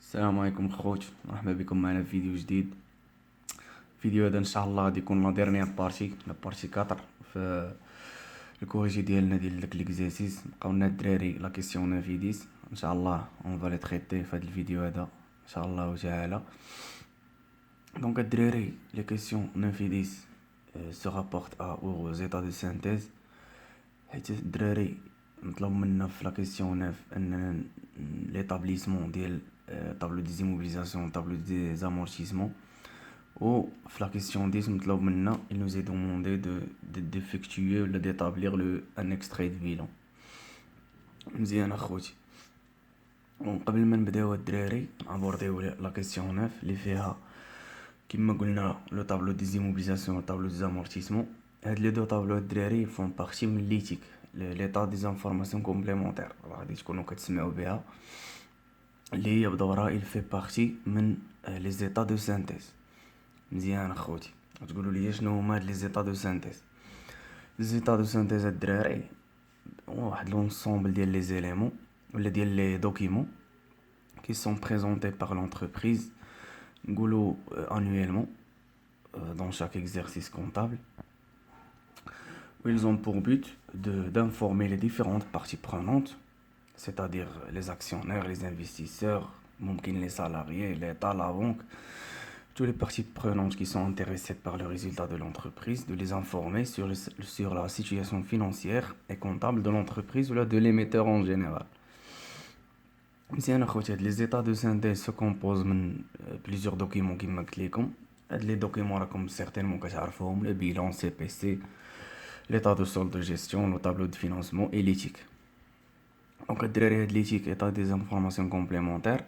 السلام عليكم خوت، مرحبا بكم معنا في فيديو جديد. الفيديو هذا ان شاء الله غادي يكون لا ديرنيير بارتي، لا بارتي 4 في الكوريجي ديالنا ديال داك ليكزارسيس. بقاو لنا الدراري لا كيسيون انفيديس، ان شاء الله اون فا لي تريتي في هذا الفيديو هذا ان شاء الله تعالى. دونك الدراري لي كيسيون انفيديس se rapportent aux états de synthèse. حيت الدراري مطلوب منا في لا كيسيون 9 ان ليطابليسمون ديال طابلو دي زيموبيليزاسيون طابلو دي زامورتيسمون. و في la question 10 مطلوب منا il nous est demandé d'effectuer ولا d'établir un extrait de bilan. مزيان اخوتي، وقبل ما نبداو الدراري نابورديو لا كيسيون 9 اللي فيها كما قلنا لو طابلو دي زيموبيليزاسيون و طابلو دي زامورتيسمون. هاد لي دو طابلو الدراري فون بارتي من ليتيك ليطا دي زانفورماسيون كومبليمونتير غادي تكونوا كتسمعوا بها، اللي هي بدورها il fait partie من لي زيتا دو سانتيز. مزيان اخوتي، تقولوا لي شنو هما هاد لي زيتا دو سانتيز؟ لي زيتا دو سانتيز الدراري واحد لونسومبل ديال لي زيليمون ولا ديال لي دوكيمون qui sont présentés par l'entreprise نقولوا annuellement dans chaque exercice comptable, où ils ont pour but d'informer les différentes parties prenantes, c'est-à-dire les actionnaires, les investisseurs, ممكن les salariés, l'État, la banque, toutes les parties prenantes qui sont intéressées par le résultat de l'entreprise, de les informer sur la situation financière et comptable de l'entreprise ou de l'émetteur en général. مزيان اخوتي، هاد لي زيتا دو سانتيز se composent من plusieurs documents كيما قلت لكم. هاد لي دوكيمون راكم سيغتينمون كتعرفوهم: لو بيلون سي بي سي، l'état de solde de gestion, le tableau de financement et l'éthique. دونك الدراري هاد ليتيك ايطا دي انفورماسيون كومبليمونتير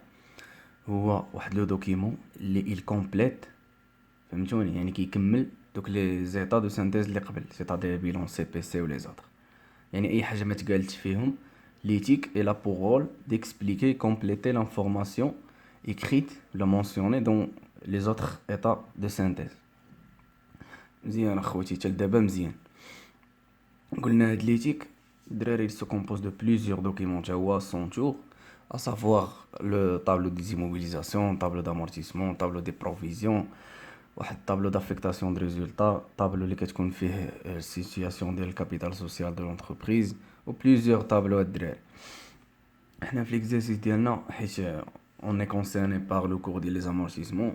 هو واحد لو دوكيمون اللي il complète، فهمتوني، يعني كيكمل دوك لي زيتا دو سانتيز اللي قبل، سيتادير بيلون سي بي سي و لي زوطر. يعني اي حاجه ما تقالتش فيهم l'éthique est là pour rôle d'expliquer, compléter l'information écrite, la mentionner dans les autres états de synthèse. مزيان اخوتي، حتى دابا مزيان. قلنا هاد l'éthique الدراري se compose de plusieurs documents تا هو son tour, à savoir le tableau des immobilisations, tableau d'amortissement, tableau des provisions, واحد tableau d'affectation de résultats, tableau اللي كتكون فيه situation ديال الكابيتال سوسيال de l'entreprise و plusieurs tableaux الدراري. حنا في l'exercice ديالنا حيت on est concerné par le cours des amortissements,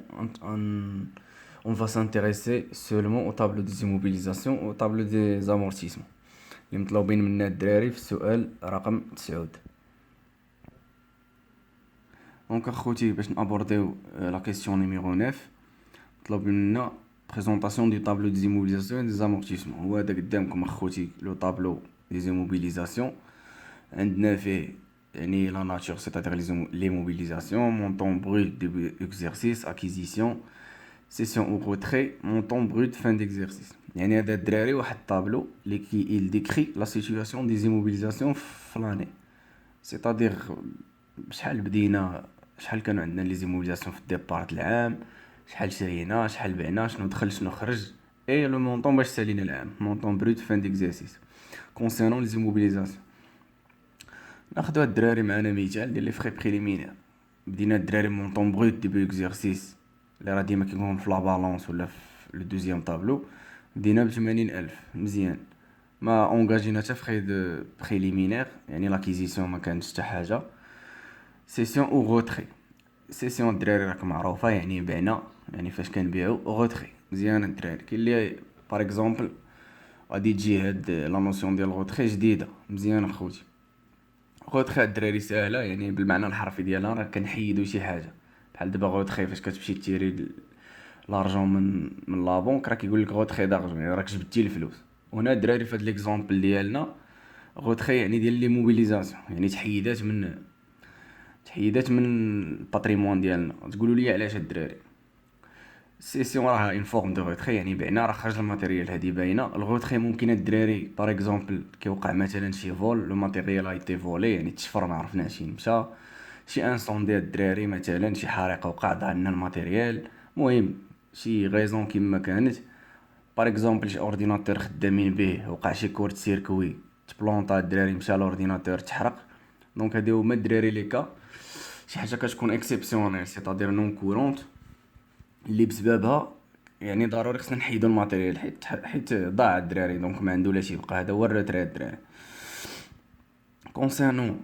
on va s'intéresser seulement au tableau des immobilisations au tableau des amortissements اللي مطلوبين منا الدراري في السؤال رقم 9. دونك اخوتي باش نابورديو لا كيسيون نيميرو 9 طلب منا بريزونطاسيون دي طابلو دي زيموبيليزاسيون دي زامورتيسمون. هو هذا قدامكم اخوتي لو طابلو دي زيموبيليزاسيون. عندنا فيه يعني لا ناتور سيتادير لي موبيليزاسيون، مونطون بروت دي اكزرسيس، اكيزيسيون، سيسيون او روتري، مونطون بروت فان ديكزرسيس. يعني هذا الدراري واحد الطابلو اللي il décrit la situation des immobilisations في لاني، سيتادير شحال بدينا، شحال كانوا عندنا لي زيموبيليزاسيون في الديبارت العام، شحال شرينا، شحال بعنا، شنو دخل شنو خرج، اي لو مونطون باش سالينا العام، مونطون بروت فان ديكزرسيس كونسيرنون لي زيموبيليزاسيون. ناخدو هاد الدراري معنا مثال ديال لي فري بريليمينير. بدينا الدراري مونطون بروت ديبي اكزرسيس اللي راه ديما كيكون في لا بالونس ولا في لو دوزيام طابلو، بدينا ب80,000. مزيان، ما اونغاجينا حتى فري دو بريليمينير، يعني لاكيزيسيون ما كانتش حتى حاجه. سيسيون او روتري، سيسيون الدراري راكم معروفه، يعني بعنا، يعني فاش كنبيعو روتري. مزيان الدراري، كاين اللي باغ اكزومبل غادي تجي هاد لا نوسيون ديال روتري جديده. مزيان اخوتي، روتري الدراري ساهله، يعني بالمعنى الحرفي ديالها راه كنحيدو شي حاجه. بحال دابا روتري فاش كتمشي تيري لارجون من لا بونك راه كيقول لك روتري دارجون، يعني راك جبدتي الفلوس. وهنا الدراري في هاد ليكزامبل ديالنا روتري يعني ديال لي موبيليزاسيون، يعني تحيدات من الباتريمون ديالنا. تقولوا لي علاش الدراري؟ سيسيون راها اون فورم دو روتري، يعني بعنا راه خرج الماتيريال هادي باينه. الروتري ممكن الدراري باغ اكزومبل كيوقع مثلا شي فول، لو ماتيريال ايتي فولي، يعني تشفر ما عرفناش فين مشى، شي انسوندي الدراري مثلا، شي حريقه وقع ضاع لنا الماتيريال، المهم شي غيزون كيما كانت. باغ اكزومبل شي اورديناتور خدامين به وقع شي كورت سيركوي تبلونطا الدراري، مشى لورديناتور تحرق. دونك هادو هما الدراري لي كا شي حاجه كتكون اكسيبسيونيل سيتادير نون كورونت، اللي بسببها يعني ضروري خصنا نحيدو الماتيريال حيت ضاع الدراري، دونك ما عنده لا يبقى. هذا هو الروتري الدراري. كونسيرنون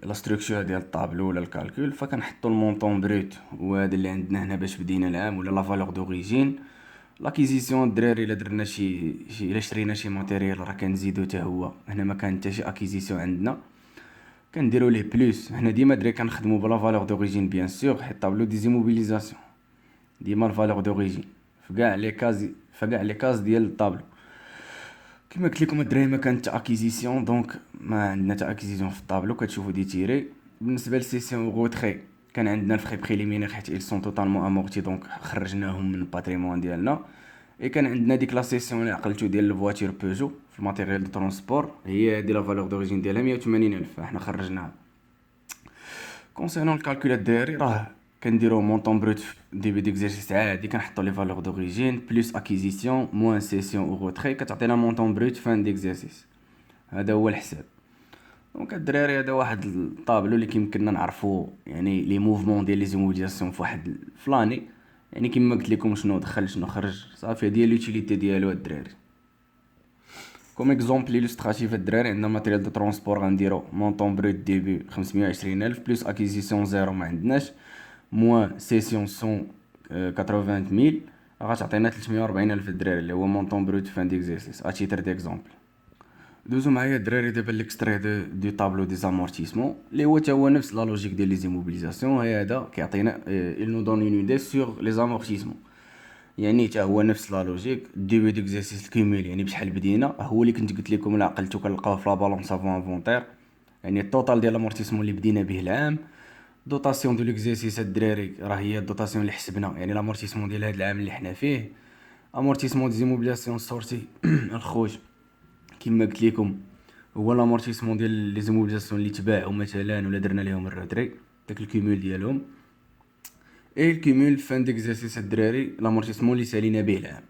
لا ستركتور ديال الطابلو ولا الكالكول، فكنحطو المونطون بروت هو هذا اللي عندنا هنا باش بدينا العام، ولا لا فالور دوريجين. لاكيزيسيون الدراري الا درنا الا شرينا شي ماتيريال راه كنزيدو حتى هو هنا، ما كان حتى شي اكيزيسيون عندنا كنديرو ليه بلوس. هنا ديما دري كنخدمو بلا فالور دوريجين بيان سور، حيت طابلو دي زيموبيليزاسيون ديما الفالور دوريجين في كاع لي كاز ديال الطابلو. كما قلت لكم الدراري ما كانت اكيزيسيون، دونك ما عندنا تا اكيزيسيون في الطابلو. كتشوفوا دي تيري. بالنسبه للسيسيون غوتري كان عندنا الفخي بريليمينير حيت ils sont totalement amortis، دونك خرجناهم من الباتريمون ديالنا. اي كان عندنا ديك لا سيسيون اللي عقلتو ديال الفواتير بيجو في الماتيريال دو ترونسبور، هي دي لا فالور دوريجين ديالها 180,000، فاحنا خرجناها. كونسيرنون الكالكول الدراري راه كنديرو مونطون بروت ديبي ديكزيرسيس عادي، كنحطو لي فالور دوريجين بلس اكيزيسيون موان سيسيون او غوتري، كتعطينا مونطون بروت فان ديكزيرسيس. هذا هو الحساب. دونك الدراري هذا واحد الطابلو اللي كيمكننا نعرفو يعني لي موفمون ديال لي زيموبيليزاسيون في واحد فلاني. يعني كيما قلت لكم شنو دخل شنو خرج، صافي هذه هي لوتيليتي ديالو الدراري. كوم اكزومبل ايلوستراتيف الدراري، عندنا ماتيريال دو ترونسبور غنديرو مونطون بروت ديبي 520,000 بلس اكيزيسيون زيرو ما عندناش موان سيسيون 180,000 غتعطينا 340,000 الدراري، اللي هو مونطون بروت فان ديكزيرسيس ا تيتر ديكزومبل. دوزو معايا الدراري دابا ليكستري دو طابلو دي زامورتيسمون اللي هو تا هو نفس لا لوجيك ديال لي زيموبيليزاسيون. هذا كيعطينا il nous donne une idée sur les amortissements، يعني تا هو نفس لا لوجيك. ديبي ديكزيرسيس الكيميل يعني بشحال بدينا، هو اللي كنت قلت لكم الا عقلتو كنلقاوه في لا بالونس افون انفونتير، يعني التوتال ديال الامورتيسمون اللي بدينا به العام. دوطاسيون دو ليكزيرسيس الدراري راه هي الدوطاسيون اللي حسبنا، يعني الامورتيسمون ديال هذا العام اللي حنا فيه. امورتيسمون دي زيموبيليزاسيون سورتي الخروج كما قلت لكم هو لامورتيسمون ديال لي زيموبيليزاسيون اللي تباعوا مثلا ولا درنا لهم الروتري، داك الكيمول ديالهم. اي الكيمول فان ديكزيرسيس الدراري لامورتيسمون اللي سالينا به العام.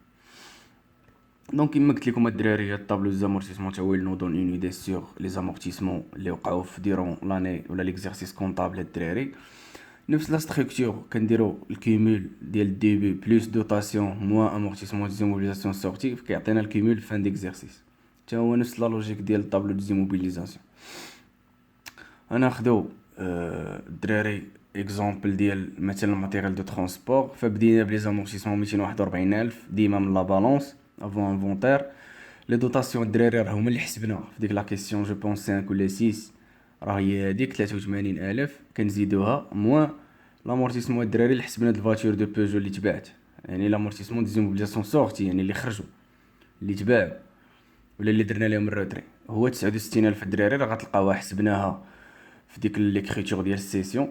دونك كما قلت لكم الدراري هاد الطابلو زامورتيسمون تا هو نو دون اون ايدي سور لي زامورتيسمون اللي وقعوا في ديرون لاني ولا ليكزيرسيس كونطابل الدراري. نفس لا ستركتور كنديرو الكيمول ديال الديبي بلس دوطاسيون موان امورتيسمون دي زيموبيليزاسيون سورتي كيعطينا الكيمول فان ديكزيرسيس، تا هو نفس لا لوجيك ديال الطابلو دي زيموبيليزاسيون. انا ناخدو الدراري اكزومبل ديال مثلا الماتيريال دو ترونسبور، فبدينا بلي زامورتيسمون 241,000 ديما من لا بالونس افون انفونتير. لي دوطاسيون الدراري راه هما اللي حسبنا في ديك لا كيسيون جو بونس 5 ولا 6، راه هي هذيك 83,000 كنزيدوها موان لامورتيسمون الدراري اللي حسبنا د الفاتور دو بيجو اللي تباعت، يعني لامورتيسمون دي زيموبيليزاسيون سورتي يعني اللي خرجوا اللي تباعوا ولا اللي درنا لهم الروتري هو 69,000 الدراري. راه غتلقاوها حسبناها في ديك ليكريتور ديال السيسيون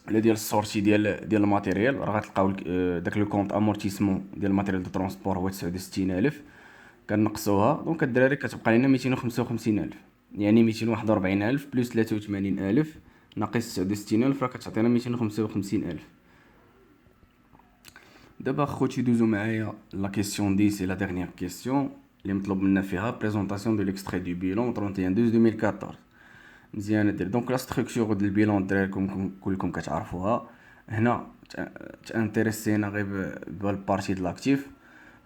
ولا ديال السورتي ديال الماتيريال، راه غتلقاو داك لو كونط امورتيسمون ديال الماتيريال دو ترونسبور هو 69,000 كنقصوها. دونك الدراري كتبقى لنا 255,000، يعني 241,000 بلس 83,000 ناقص 69,000 راه كتعطينا 255,000. دابا خوتي دوزو معايا لا كيسيون 10 سي لا ديرنيير كيسيون اللي مطلوب منا فيها بريزونطاسيون دو ليكستري دو بيلون 31/12/2014. مزيان الدراري. دونك لا ستركتور ديال البيلون الدراري كلكم كتعرفوها. هنا تانتريسينا غير بالبارتي د لاكتيف،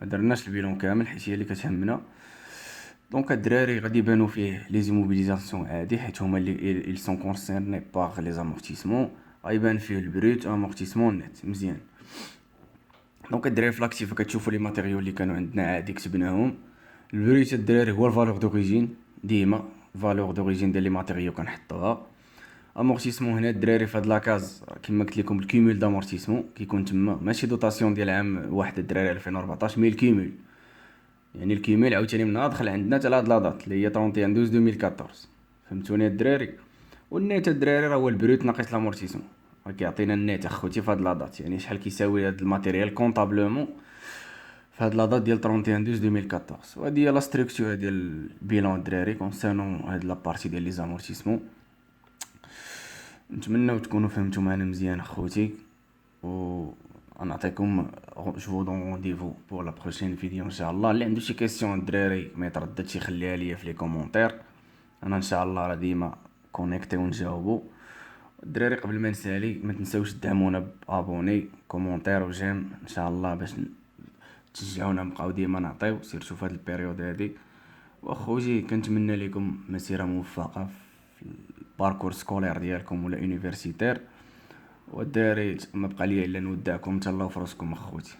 ما درناش البيلون كامل حيت هي اللي كتهمنا. دونك الدراري غادي يبانو فيه لي زيموبيليزاسيون عادي حيت هما اللي ils sont concernés par les amortissements، غيبان فيه البروت امورتيسمون نت. مزيان. دونك الدراري في لاكتيف كتشوفوا لي ماتيريال اللي كانوا عندنا عادي كتبناهم. البروت الدراري هو الفالور دوريجين، ديما فالور دوريجين ديال لي ماتيريال كنحطوها. امورتيسمون هنا الدراري في هاد لاكاز كما قلت لكم الكيمول دامورتيسمون كيكون تما ماشي دوطاسيون ديال عام واحد الدراري 2014 مي الكيمول، يعني الكيمول عاوتاني من دخل عندنا حتى لهاد لا دات اللي هي 31/12/2014. فهمتوني الدراري. والنيت الدراري راه هو البروت ناقص لامورتيسمون، راه كيعطينا النيت اخوتي في هاد لا دات، يعني شحال كيساوي هاد الماتيريال كونطابلومون في هاد لا دات ديال 31/12/2014. وهادي هي لا ستركتور ديال البيلون الدراري كونسيرنون هاد لا بارتي ديال لي زامورتيسمون. نتمنى تكونوا فهمتوا معنا مزيان اخوتي، و نعطيكم جو دون رونديفو بور لا بروشين فيديو ان شاء الله. اللي عنده شي كيسيون الدراري ما يترددش يخليها ليا في لي كومونتير، انا ان شاء الله راه ديما كونيكتي ونجاوبو. الدراري قبل ما نسالي، ما تنساوش تدعمونا بابوني كومونتير وجيم ان شاء الله، باش تشجعونا نبقاو ديما نعطيو سيرتو في هاد البيريود هادي. واخوتي كنتمنى لكم مسيره موفقه في الباركور سكولير ديالكم ولا يونيفرسيتير. والدراري ما بقى ليا الا نودعكم، تهلاو في راسكم اخوتي.